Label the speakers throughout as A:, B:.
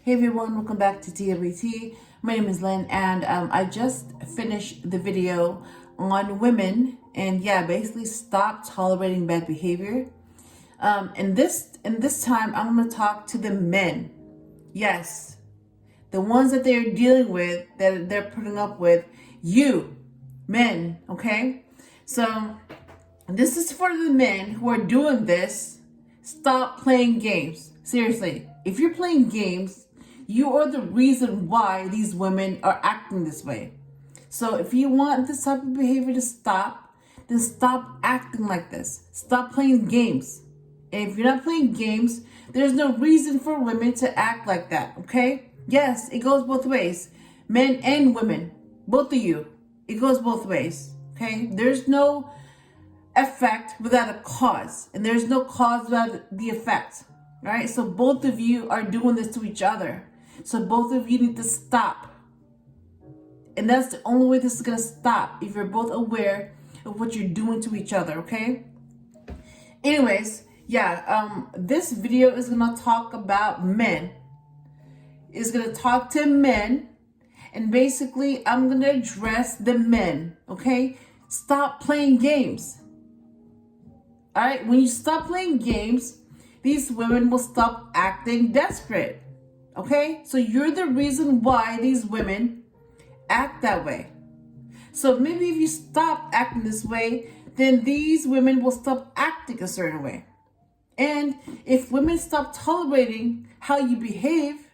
A: Hey everyone, welcome back to TWT. My name is Lynn, and I just finished the video on women, and basically stop tolerating bad behavior. And this time, I'm going to talk to the men. Yes, the ones that they're dealing with, that they're putting up with. You, men, okay? So this is for the men who are doing this. Stop playing games. Seriously, if you're playing games, you are the reason why these women are acting this way. So if you want this type of behavior to stop, then stop acting like this. Stop playing games. And if you're not playing games, there's no reason for women to act like that, okay? Yes, it goes both ways. Men and women, both of you, it goes both ways, okay? There's no effect without a cause, and there's no cause without the effect, right? So both of you are doing this to each other. So both of you need to stop. And that's the only way this is going to stop, if you're both aware of what you're doing to each other, okay? Anyways, this video is going to talk about men. It's going to talk to men. And basically, I'm going to address the men, okay? Stop playing games. All right? When you stop playing games, these women will stop acting desperate. Okay? So you're the reason why these women act that way. So maybe if you stop acting this way, then these women will stop acting a certain way. And if women stop tolerating how you behave,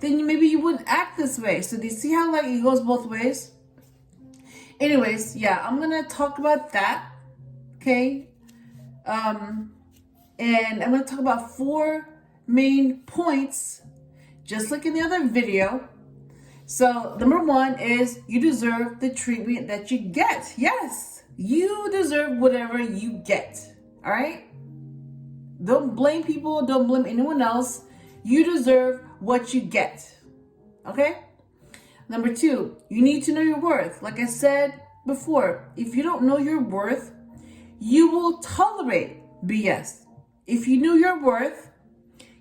A: then maybe you wouldn't act this way. So do you see how it goes both ways? Anyways, I'm going to talk about that. Okay? And I'm going to talk about 4 main points, just like in the other video. So number 1 is you deserve the treatment that you get. Yes, you deserve whatever you get. All right? Don't blame people. Don't blame anyone else. You deserve what you get. Okay? Number 2, you need to know your worth. Like I said before, if you don't know your worth, you will tolerate BS. If you know your worth,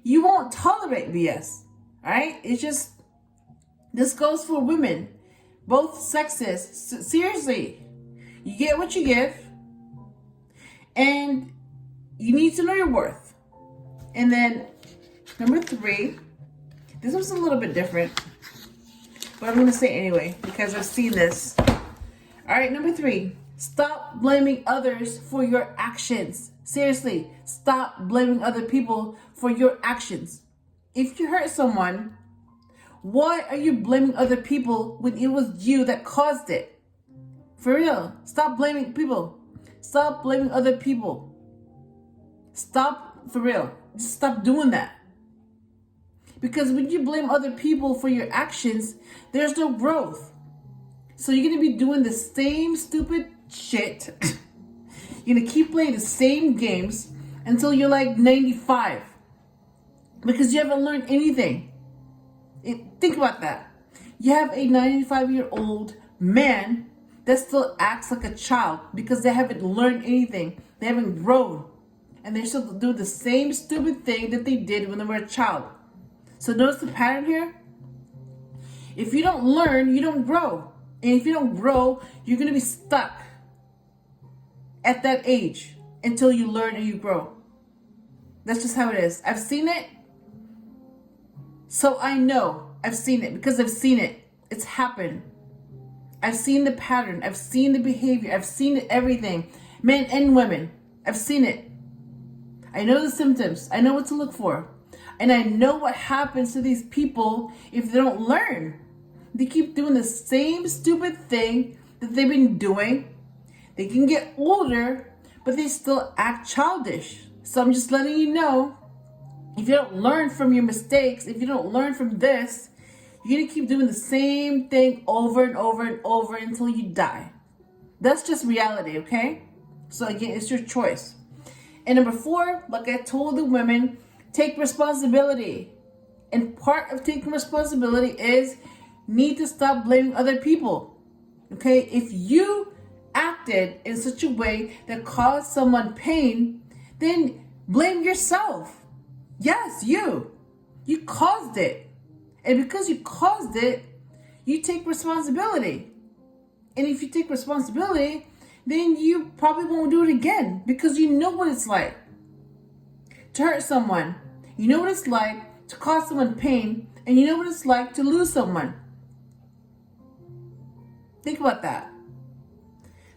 A: you won't tolerate BS. All right? This goes for women, both sexes. Seriously, you get what you give, and you need to know your worth. And then number 3, this was a little bit different, but I'm going to say it anyway because I've seen this. All right, number 3, stop blaming others for your actions. Seriously, stop blaming other people for your actions. If you hurt someone, why are you blaming other people when it was you that caused it? For real, stop blaming people. Stop blaming other people. Stop, for real. Just stop doing that. Because when you blame other people for your actions, there's no growth. So you're going to be doing the same stupid shit. You're going to keep playing the same games until you're like 95. Because you haven't learned anything. Think about that. You have a 95-year-old man that still acts like a child because they haven't learned anything. They haven't grown. And they still do the same stupid thing that they did when they were a child. So notice the pattern here? If you don't learn, you don't grow. And if you don't grow, you're going to be stuck at that age until you learn and you grow. That's just how it is. I've seen it. So I know. I've seen it because I've seen it. It's happened. I've seen the pattern. I've seen the behavior. I've seen it, everything. Men and women. I've seen it. I know the symptoms. I know what to look for. And I know what happens to these people if they don't learn. They keep doing the same stupid thing that they've been doing. They can get older, but they still act childish. So I'm just letting you know, if you don't learn from your mistakes, if you don't learn from this, you're going to keep doing the same thing over and over and over until you die. That's just reality, okay? So again, it's your choice. And number 4, like I told the women, take responsibility. And part of taking responsibility is need to stop blaming other people. Okay? If you acted in such a way that caused someone pain, then blame yourself. Yes, you. You caused it. And because you caused it, you take responsibility. And if you take responsibility, then you probably won't do it again because you know what it's like to hurt someone. You know what it's like to cause someone pain, and you know what it's like to lose someone. Think about that.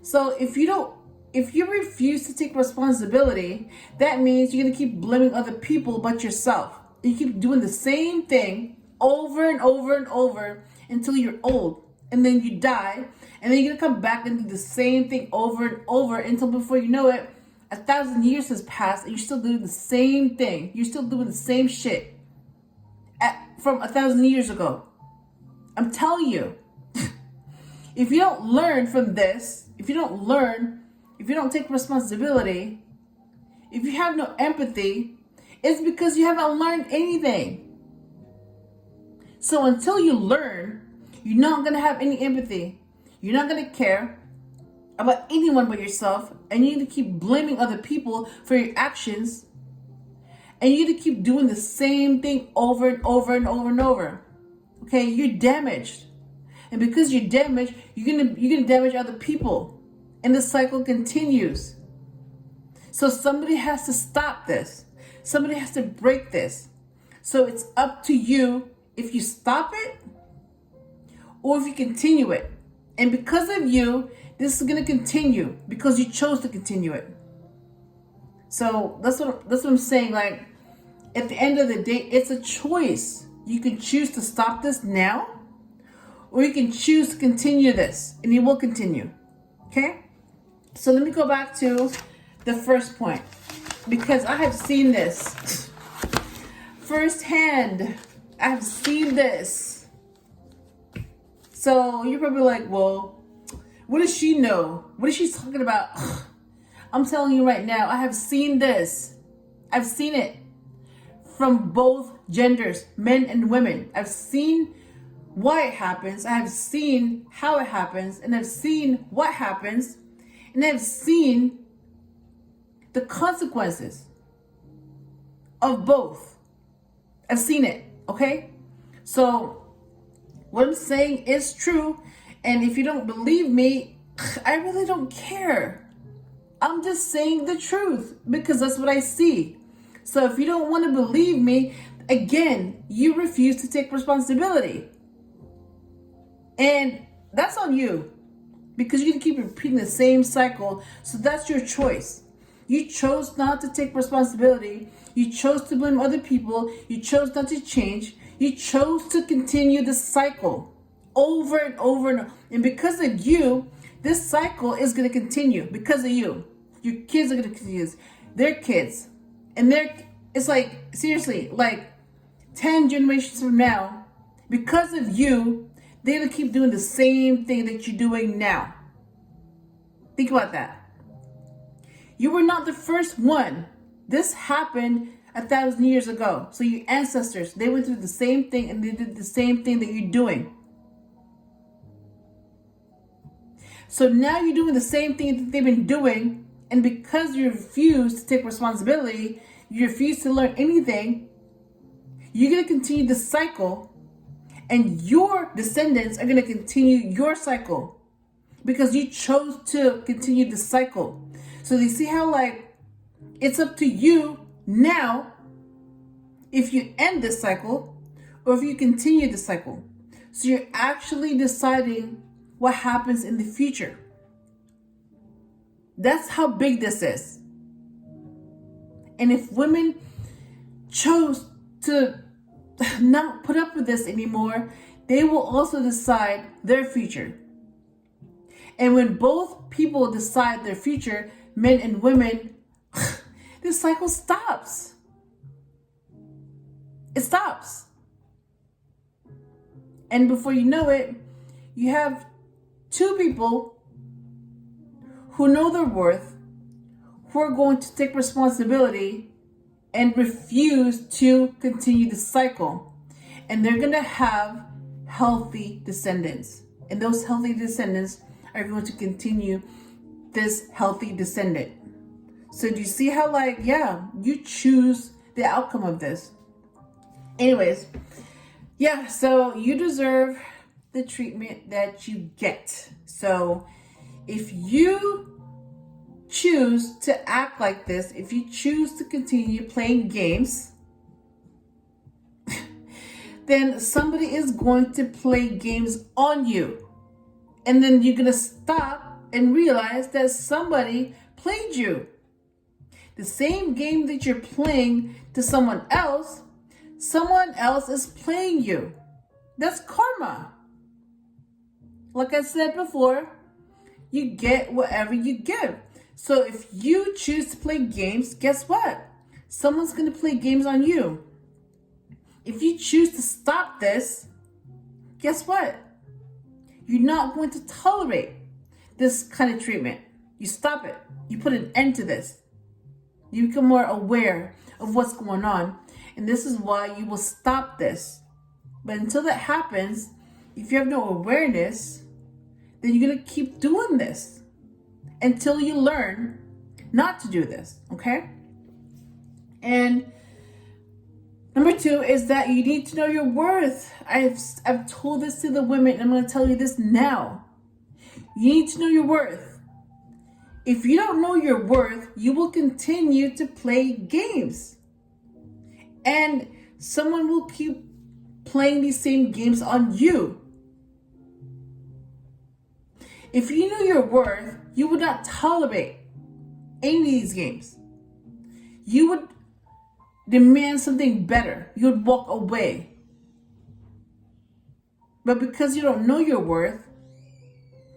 A: So if you refuse to take responsibility, that means you're going to keep blaming other people but yourself. You keep doing the same thing over and over and over until you're old, and then you die, and then you're going to come back and do the same thing over and over until before you know it, 1,000 years has passed and you're still doing the same thing. You're still doing the same shit from 1,000 years ago. I'm telling you, if you don't learn from this, if you don't take responsibility, if you have no empathy, it's because you haven't learned anything. So until you learn, you're not going to have any empathy. You're not going to care about anyone but yourself, and you need to keep blaming other people for your actions, and you need to keep doing the same thing over and over and over and over. Okay, you're damaged. And because you're damaged, you're gonna damage other people. And the cycle continues. So somebody has to stop this. Somebody has to break this. So it's up to you if you stop it or if you continue it. And because of you, this is gonna continue because you chose to continue it. So that's what I'm saying. Like, at the end of the day, it's a choice. You can choose to stop this now, or you can choose to continue this, and it will continue. Okay? So let me go back to the first point, because I have seen this firsthand. I have seen this. So you're probably like, well, what does she know? What is she talking about? I'm telling you right now, I have seen this. I've seen it from both genders, men and women. I've seen why it happens. I have seen how it happens, and I've seen what happens, and I've seen the consequences of both. I've seen it, okay? So what I'm saying is true, and if you don't believe me, I really don't care. I'm just saying the truth because that's what I see. So if you don't want to believe me, again, you refuse to take responsibility. And that's on you, because you can keep repeating the same cycle. So that's your choice. You chose not to take responsibility. You chose to blame other people. You chose not to change. You chose to continue the cycle over and over and over. And because of you, this cycle is going to continue because of you. Your kids are going to continue this. Their kids. And it's like, seriously, like 10 generations from now, because of you, they're going to keep doing the same thing that you're doing now. Think about that. You were not the first one. This happened 1,000 years ago. So your ancestors, they went through the same thing, and they did the same thing that you're doing. So now you're doing the same thing that they've been doing, and because you refuse to take responsibility, you refuse to learn anything, you're going to continue the cycle, and your descendants are going to continue your cycle because you chose to continue the cycle. So you see how, like, it's up to you now if you end this cycle or if you continue the cycle. So you're actually deciding what happens in the future. That's how big this is. And if women chose to not put up with this anymore, they will also decide their future. And when both people decide their future, men and women, this cycle stops. It stops. And before you know it, you have two people who know their worth, who are going to take responsibility and refuse to continue the cycle. And they're going to have healthy descendants. And those healthy descendants are going to continue this healthy descendant. So do you see how, like, yeah, you choose the outcome of this? Anyways, Yeah, so you deserve the treatment that you get. So if you choose to act like this, if you choose to continue playing games, then somebody is going to play games on you. And then you're going to stop and realize that somebody played you. The same game that you're playing to someone else is playing you. That's karma. Like I said before, you get whatever you give. So if you choose to play games, guess what? Someone's going to play games on you. If you choose to stop this, guess what? You're not going to tolerate this kind of treatment. You stop it. You put an end to this. You become more aware of what's going on. And this is why you will stop this. But until that happens, if you have no awareness, then you're going to keep doing this until you learn not to do this, okay? And number 2 is that you need to know your worth. I've told this to the women, and I'm going to tell you this now. You need to know your worth. If you don't know your worth, you will continue to play games. And someone will keep playing these same games on you. If you know your worth, you would not tolerate any of these games. You would demand something better. You would walk away. But because you don't know your worth,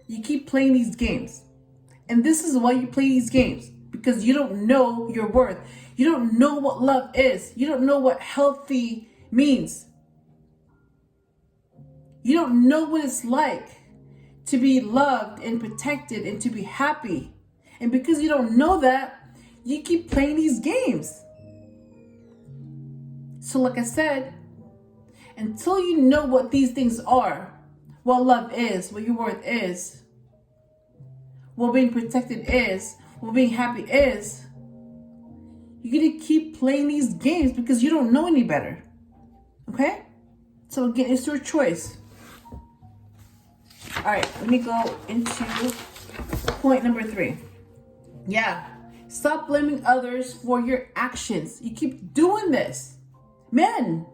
A: you keep playing these games. And this is why you play these games. Because you don't know your worth. You don't know what love is. You don't know what healthy means. You don't know what it's like to be loved and protected and to be happy. And because you don't know that, you keep playing these games. So like I said, until you know what these things are, what love is, what your worth is, what being protected is, what being happy is, you're going to keep playing these games because you don't know any better. Okay? So again, it's your choice. All right, let me go into point number 3. Yeah, stop blaming others for your actions. You keep doing this. Men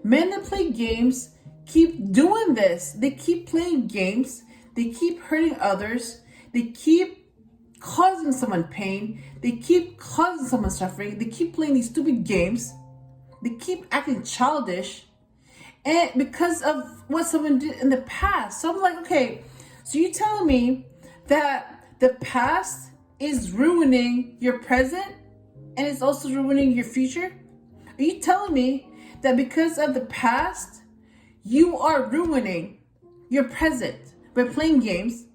A: that play games keep doing this. They keep playing games. They keep hurting others. They keep causing someone pain. They keep causing someone suffering. They keep playing these stupid games. They keep acting childish. And because of what someone did in the past. So I'm like, okay, so you're telling me that the past is ruining your present and it's also ruining your future? Are you telling me that because of the past, you are ruining your present by playing games,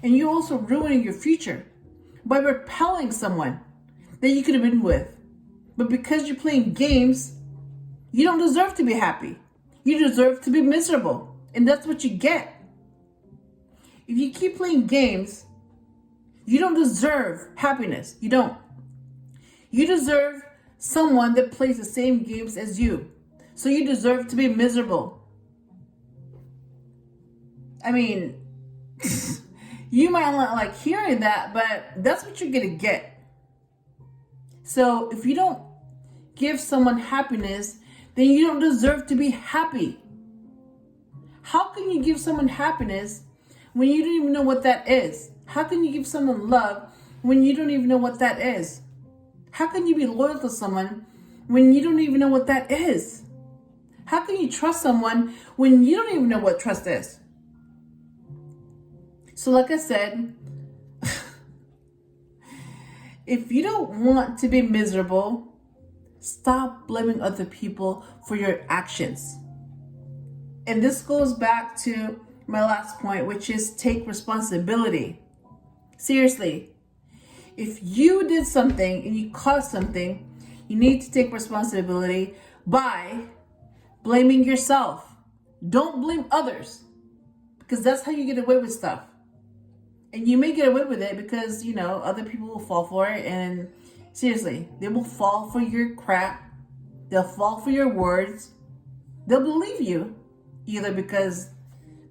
A: and you're also ruining your future by repelling someone that you could have been with? But because you're playing games, you don't deserve to be happy. You deserve to be miserable. And that's what you get. If you keep playing games, you don't deserve happiness. You don't. You deserve someone that plays the same games as you. So you deserve to be miserable. I mean, you might not like hearing that, but that's what you're going to get. So if you don't give someone happiness, then you don't deserve to be happy. How can you give someone happiness when you don't even know what that is? How can you give someone love when you don't even know what that is? How can you be loyal to someone when you don't even know what that is? How can you trust someone when you don't even know what trust is? So like I said, if you don't want to be miserable, stop blaming other people for your actions. And this goes back to my last point, which is take responsibility. Seriously, if you did something and you caused something, you need to take responsibility by blaming yourself. Don't blame others, because that's how you get away with stuff. And you may get away with it because, other people will fall for it. And seriously, they will fall for your crap. They'll fall for your words. they'll believe you either because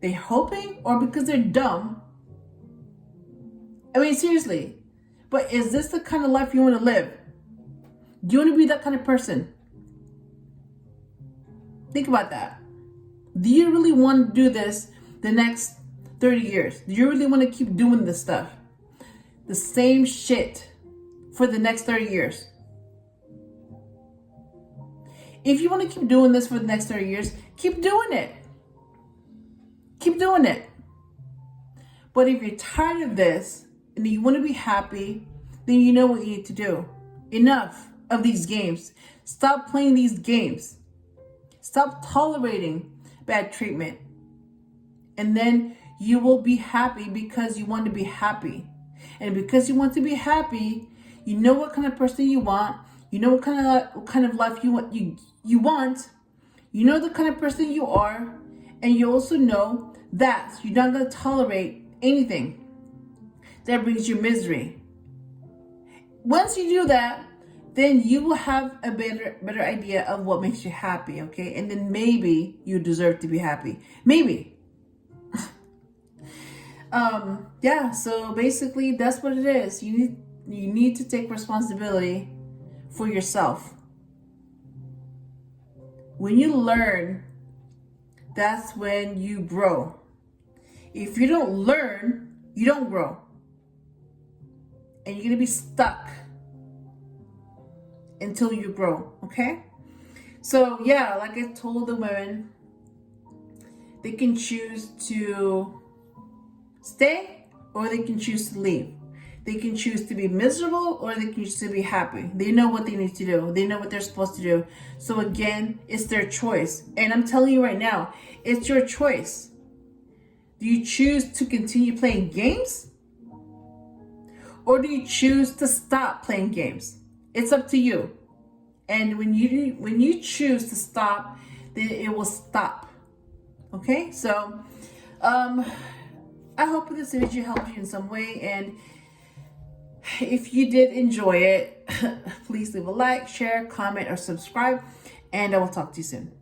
A: they're hoping or because they're dumb. I mean, seriously. But is this the kind of life you want to live? Do you want to be that kind of person? Think about that. Do you really want to do this the next 30 years? Do you really want to keep doing this stuff? The same shit for the next 30 years? If you want to keep doing this for the next 30 years, keep doing it. Keep doing it. But if you're tired of this and you want to be happy, then you know what you need to do. Enough of these games. Stop playing these games. Stop tolerating bad treatment. And then you will be happy because you want to be happy. And because you want to be happy, you know what kind of person you want. You know what kind of life you want. You want. You know the kind of person you are. And you also know that you're not going to tolerate anything that brings you misery. Once you do that, then you will have a better idea of what makes you happy, okay? And then maybe you deserve to be happy. Maybe. Yeah, so basically that's what it is. You need to take responsibility for yourself. When you learn, that's when you grow. If you don't learn, you don't grow. And you're going to be stuck until you grow, okay? So yeah, like I told the women, they can choose to stay or they can choose to leave. They can choose to be miserable or they can choose to be happy. They know what they need to do. They know what they're supposed to do. So again, it's their choice. And I'm telling you right now, it's your choice. Do you choose to continue playing games? Or do you choose to stop playing games? It's up to you. And when you choose to stop, then it will stop. Okay? So, I hope this video helped you in some way. And if you did enjoy it, please leave a like, share, comment, or subscribe. And I will talk to you soon.